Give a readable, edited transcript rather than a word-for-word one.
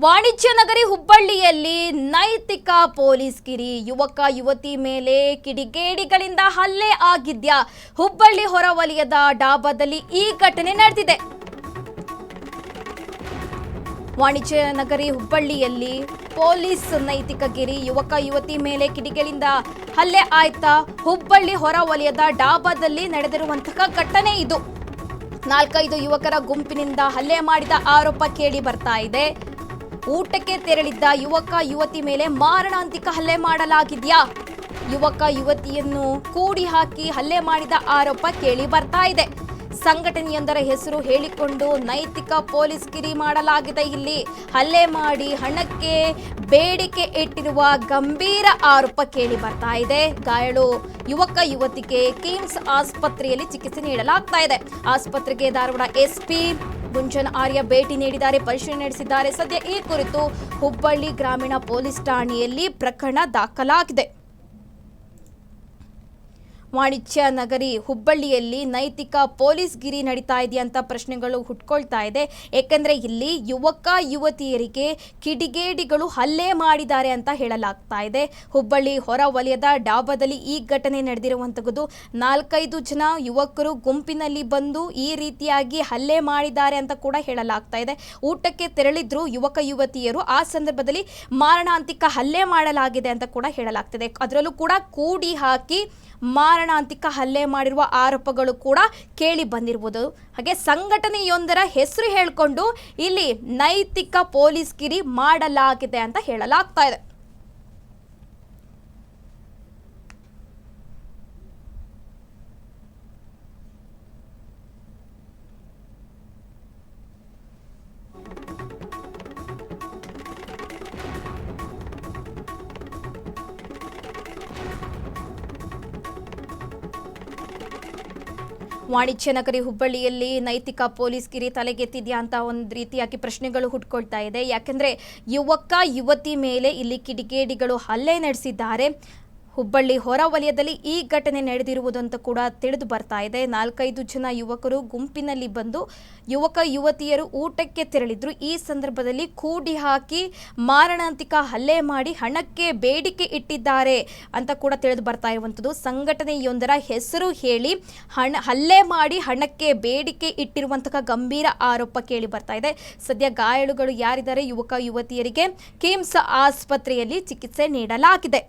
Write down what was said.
ವಾಣಿಜ್ಯ ನಗರಿ ಹುಬ್ಬಳ್ಳಿಯಲ್ಲಿ ನೈತಿಕ ಪೊಲೀಸ್ ಗಿರಿ. ಯುವಕ ಯುವತಿ ಮೇಲೆ ಕಿಡಿಗೇಡಿಗಳಿಂದ ಹಲ್ಲೆ ಆಗಿದ್ಯಾ? ಹುಬ್ಬಳ್ಳಿ ಹೊರವಲಯದ ಡಾಬಾದಲ್ಲಿ ಈ ಘಟನೆ ನಡೆದಿದೆ. ವಾಣಿಜ್ಯ ನಗರಿ ಹುಬ್ಬಳ್ಳಿಯಲ್ಲಿ ಪೊಲೀಸ್ ನೈತಿಕ ಗಿರಿ. ಯುವಕ ಯುವತಿ ಮೇಲೆ ಕಿಡಿಗೇಡಿಗಳಿಂದ ಹಲ್ಲೆ ಆಯ್ತಾ? ಹುಬ್ಬಳ್ಳಿ ಹೊರವಲಯದ ಡಾಬಾದಲ್ಲಿ ನಡೆದಿರುವಂತಹ ಘಟನೆ ಇದು. 4-5 ಯುವಕರ ಗುಂಪಿನಿಂದ ಹಲ್ಲೆ ಮಾಡಿದ ಆರೋಪ ಕೇಳಿ ಬರ್ತಾ ಇದೆ. ಊಟಕ್ಕೆ ತೆರಳಿದ್ದ ಯುವಕ ಯುವತಿ ಮೇಲೆ ಮಾರಣಾಂತಿಕ ಹಲ್ಲೆ ಮಾಡಲಾಗಿದೆಯಾ? ಯುವಕ ಯುವತಿಯನ್ನು ಕೂಡಿ ಹಾಕಿ ಹಲ್ಲೆ ಮಾಡಿದ ಆರೋಪ ಕೇಳಿ ಬರ್ತಾ ಇದೆ. ಸಂಘಟನೆಯೊಂದರ ಹೆಸರು ಹೇಳಿಕೊಂಡು ನೈತಿಕ ಪೊಲೀಸ್ ಗಿರಿ ಮಾಡಲಾಗಿದೆ. ಇಲ್ಲಿ ಹಲ್ಲೆ ಮಾಡಿ ಹಣಕ್ಕೆ ಬೇಡಿಕೆ ಇಟ್ಟಿರುವ ಗಂಭೀರ ಆರೋಪ ಕೇಳಿ ಬರ್ತಾ ಇದೆ. ಗಾಯಾಳು ಯುವಕ ಯುವತಿಗೆ ಕಿಮ್ಸ್ ಆಸ್ಪತ್ರೆಯಲ್ಲಿ ಚಿಕಿತ್ಸೆ ನೀಡಲಾಗ್ತಾ ಇದೆ. ಆಸ್ಪತ್ರೆಗೆ ಧಾರವಾಡ ಎಸ್ಪಿ ಗುಂಜನ್ ಆರ್ಯ ಭೇಟಿ ನೀಡಿದ್ದಾರೆ, ಪರಿಶೀಲನೆ ನಡೆಸಿದ್ದಾರೆ. ಸದ್ಯ ಈ ಕುರಿತು ಹುಬ್ಬಳ್ಳಿ ಗ್ರಾಮೀಣ ಪೊಲೀಸ್ ಠಾಣೆಯಲ್ಲಿ ಪ್ರಕರಣ ದಾಖಲಾಗಿದೆ. ವಾಣಿಜ್ಯ ನಗರಿ ಹುಬ್ಬಳ್ಳಿಯಲ್ಲಿ ನೈತಿಕ ಪೊಲೀಸ್ ಗಿರಿ ನಡೀತಾ ಇದೆಯಂತ ಪ್ರಶ್ನೆಗಳು ಹುಟ್ಕೊಳ್ತಾ ಇದೆ. ಏಕೆಂದರೆ ಇಲ್ಲಿ ಯುವಕ ಯುವತಿಯರಿಗೆ ಕಿಡಿಗೇಡಿಗಳು ಹಲ್ಲೆ ಮಾಡಿದ್ದಾರೆ ಅಂತ ಹೇಳಲಾಗ್ತಾ ಇದೆ. ಹುಬ್ಬಳ್ಳಿ ಹೊರ ವಲಯದ ಡಾಬಾದಲ್ಲಿ ಈ ಘಟನೆ ನಡೆದಿರುವಂಥದ್ದು. 4-5 ಜನ ಯುವಕರು ಗುಂಪಿನಲ್ಲಿ ಬಂದು ಈ ರೀತಿಯಾಗಿ ಹಲ್ಲೆ ಮಾಡಿದ್ದಾರೆ ಅಂತ ಕೂಡ ಹೇಳಲಾಗ್ತಾ ಇದೆ. ಊಟಕ್ಕೆ ತೆರಳಿದ್ರು ಯುವಕ ಯುವತಿಯರು. ಆ ಸಂದರ್ಭದಲ್ಲಿ ಮಾರಣಾಂತಿಕ ಹಲ್ಲೆ ಮಾಡಲಾಗಿದೆ ಅಂತ ಕೂಡ ಹೇಳಲಾಗ್ತಿದೆ. ಅದರಲ್ಲೂ ಕೂಡ ಕೂಡಿ ಹಾಕಿ ಮಾರಣಾಂತಿಕ ಹಲ್ಲೆ ಮಾಡಿರುವ ಆರೋಪಗಳು ಕೂಡ ಕೇಳಿ ಬಂದಿರುವುದು. ಹಾಗೆ ಸಂಘಟನೆಯೊಂದರ ಹೆಸರು ಹೇಳಿಕೊಂಡು ಇಲ್ಲಿ ನೈತಿಕ ಪೊಲೀಸ್ ಗಿರಿ ಮಾಡಲಾಗಿದೆ ಅಂತ ಹೇಳಲಾಗ್ತಾ ಇದೆ. ವಾಣಿಜ್ಯ ನಗರಿ ಹುಬ್ಬಳ್ಳಿಯಲ್ಲಿ ನೈತಿಕ ಪೊಲೀಸ್ ಗಿರಿ ತಲೆಗೆತ್ತಿದ್ಯಾ ಅಂತ ಒಂದು ರೀತಿಯಾಗಿ ಪ್ರಶ್ನೆಗಳು ಹುಟ್ಕೊಳ್ತಾ ಇದೆ. ಯಾಕೆಂದರೆ ಯುವಕ ಯುವತಿ ಮೇಲೆ ಇಲ್ಲಿ ಕಿಡಿಗೇಡಿಗಳು ಹಲ್ಲೆ ನಡೆಸಿದ್ದಾರೆ. ಹುಬ್ಬಳ್ಳಿ ಹೊರ ವಲಯದಲ್ಲಿ ಈ ಘಟನೆ ನಡೆದಿರುವುದಂತ ಕೂಡ ತಿಳಿದು ಬರ್ತಾ ಇದೆ. 4-5 ಜನ ಯುವಕರು ಗುಂಪಿನಲ್ಲಿ ಬಂದು ಯುವಕ ಯುವತಿಯರು ಊಟಕ್ಕೆ ತೆರಳಿದ್ರು. ಈ ಸಂದರ್ಭದಲ್ಲಿ ಕೂಡಿ ಹಾಕಿ ಮಾರಣಾಂತಿಕ ಹಲ್ಲೆ ಮಾಡಿ ಹಣಕ್ಕೆ ಬೇಡಿಕೆ ಇಟ್ಟಿದ್ದಾರೆ ಅಂತ ಕೂಡ ತಿಳಿದು ಬರ್ತಾ ಇರುವಂಥದ್ದು. ಸಂಘಟನೆಯೊಂದರ ಹೆಸರು ಹೇಳಿ ಹಲ್ಲೆ ಮಾಡಿ ಹಣಕ್ಕೆ ಬೇಡಿಕೆ ಇಟ್ಟಿರುವಂತಹ ಗಂಭೀರ ಆರೋಪ ಕೇಳಿ ಬರ್ತಾ ಇದೆ. ಸದ್ಯ ಗಾಯಾಳುಗಳು ಯಾರಿದ್ದಾರೆ ಯುವಕ ಯುವತಿಯರಿಗೆ ಕಿಮ್ಸ್ ಆಸ್ಪತ್ರೆಯಲ್ಲಿ ಚಿಕಿತ್ಸೆ ನೀಡಲಾಗಿದೆ.